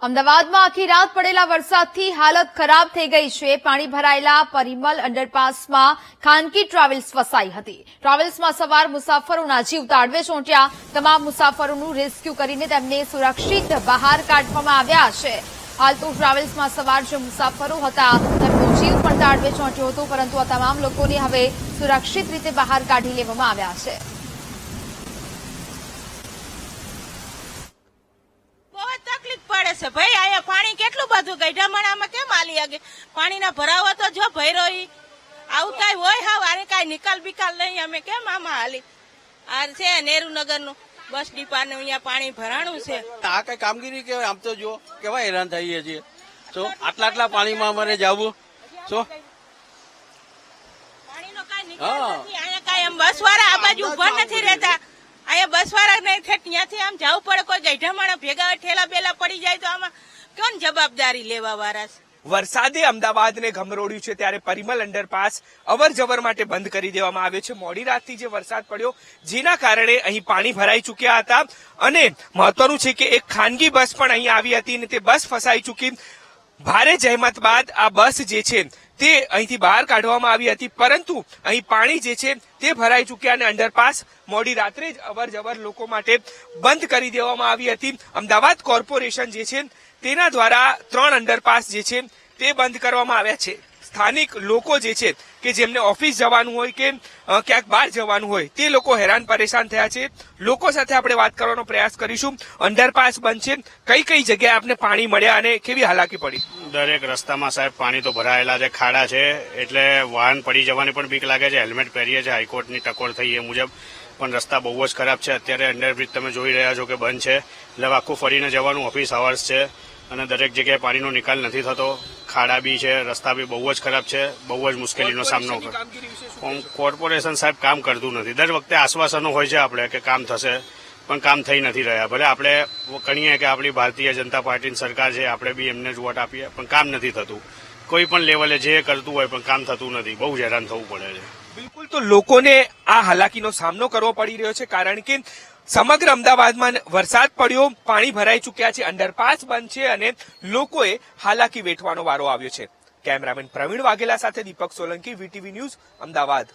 અમદાવાદમાં આખી રાત પડેલા વરસાદથી હાલત ખરાબ થઈ ગઈ છે। પાણી ભરાયેલા પરિમલ અંડરપાસમાં ખાનગી ટ્રાવેલ્સ ફસાઈ હતી। ટ્રાવેલ્સમાં સવાર મુસાફરોના જીવ તાળવે ચોંટ્યા। તમામ મુસાફરોનું રેસ્ક્યુ કરીને તેમને સુરક્ષિત બહાર કાઢવામાં આવ્યા છે। હાલ તો ટ્રાવેલ્સમાં સવાર જે મુસાફરો હતા તેમનો જીવ પણ તાળવે ચોંટ્યો હતો, પરંતુ આ તમામ લોકોને હવે સુરક્ષિત રીતે બહાર કાઢી લેવામાં આવ્યા છે। પડે છે ભાઈ, આયા પાણી કેટલું બધું ગઈઢામણામાં કેમ આલી આગે પાણીના ભરાવો તો જો ભર્યો આવું કઈ હોય હાવ આને કઈ નિકાલ બિકાલ નહીં, અમે કેમ આમાં હાલી આ છે નેહરુનગરનું બસ ડીપાનું અહીંયા પાણી ભરાણું છે। આ કઈ કામગીરી કેવાય? આમ તો જો કેવા હેરાન થઈએ છીએ। તો આટલા પાણીમાં અમારે જવું તો પાણીનો કઈ નિકાલ નથી। અહીંયા કઈ આમ બસવાળા આ બાજુ ઉભા નથી રહેતા, અહીંયા બસવાળા નહીં થાય, ત્યાંથી આમ જવું પડે। કોઈ ગઈઢામણા ભેગા ઠેલા બેલા પડી જાય તો આમાં કોણ જવાબદારી લેવા વાળા છે? વરસાદે અમદાવાદને ગમરોડ્યું છે ત્યારે પરિમલ અંડરપાસ અવર જવર માટે બંધ કરી દેવામાં આવ્યો છે। મોડી રાતથી જે વરસાદ પડ્યો જેના કારણે અહીં પાણી ભરાઈ ચૂક્યા હતા અને મહત્વનું છે કે એક ખાનગી બસ પણ અહીં આવી હતી અને તે બસ ફસાઈ ચૂકી। ભારે જહેમત બાદ આ બસ જે છે તે અહીંથી બહાર કાઢવામાં આવી હતી, પરંતુ અહીં પાણી જે છે તે ભરાઈ ચૂક્યા અને અંડરપાસ મોડી રાત્રે જ અવર જવર લોકો માટે બંધ કરી દેવામાં આવી હતી। અમદાવાદ કોર્પોરેશન જે છે તેના દ્વારા 3 અંડરપાસ જે છે તે બંધ કરવામાં આવ્યા છે। સ્થાનિક લોકો જે છે કે જેમને ઓફિસ જવાનું હોય કે ક્યાંક બહાર જવાનું હોય તે લોકો હેરાન પરેશાન થયા છે। લોકો સાથે આપણે વાત કરવાનો પ્રયાસ કરીશું। અંડરપાસ બંધ છે, કઈ કઈ જગ્યાએ આપને પાણી મળ્યા અને કેવી હાલાકી પડી? દરેક રસ્તામાં સાહેબ પાણી તો ભરાયેલા છે, ખાડા છે, એટલે વાહન પડી જવાની પણ બીક લાગે છે। હેલ્મેટ પહેરીએ છે, હાઈકોર્ટની ટકોર થઈ એ મુજબ, પણ રસ્તા બહુ જ ખરાબ છે। અત્યારે અંડરબ્રિજ તમે જોઈ રહ્યા છો કે બંધ છે, એટલે આખું ફરીને જવાનું ઓફિસ અવર્સ છે અને દરેક જગ્યાએ પાણીનો નિકાલ નથી થતો। ખાડા બી છે, રસ્તા બી બહુ જ ખરાબ છે, બહુ જ મુશ્કેલીનો સામનો કોર્પોરેશન સાહેબ કામ કરતું નથી। દર વખતે આશ્વાસનો હોય છે આપણે કે કામ થશે, પણ કામ થઈ નથી રહ્યા। ભલે આપણે કહીએ કે આપણી ભારતીય જનતા પાર્ટીની સરકાર છે, આપણે બી એમને જ વોટ આપીએ, પણ કામ નથી થતું। કોઈ પણ લેવલે જે કરતું હોય પણ કામ થતું નથી, બહુ જ હેરાન થવું પડે છે। બિલકુલ, તો લોકોને આ હાલાકીનો સામનો કરવો પડી રહ્યો છે કારણ કે સમગ્ર અમદાવાદમાં વરસાદ પડ્યો, પાણી ભરાઈ ચૂક્યા છે, અંડરપાસ બંધ છે અને લોકોએ હાલાકી વેઠવાનો વારો આવ્યો છે। કેમેરામેન પ્રવીણ વાઘેલા સાથે દીપક સોલંકી, વીટીવી ન્યૂઝ, અમદાવાદ।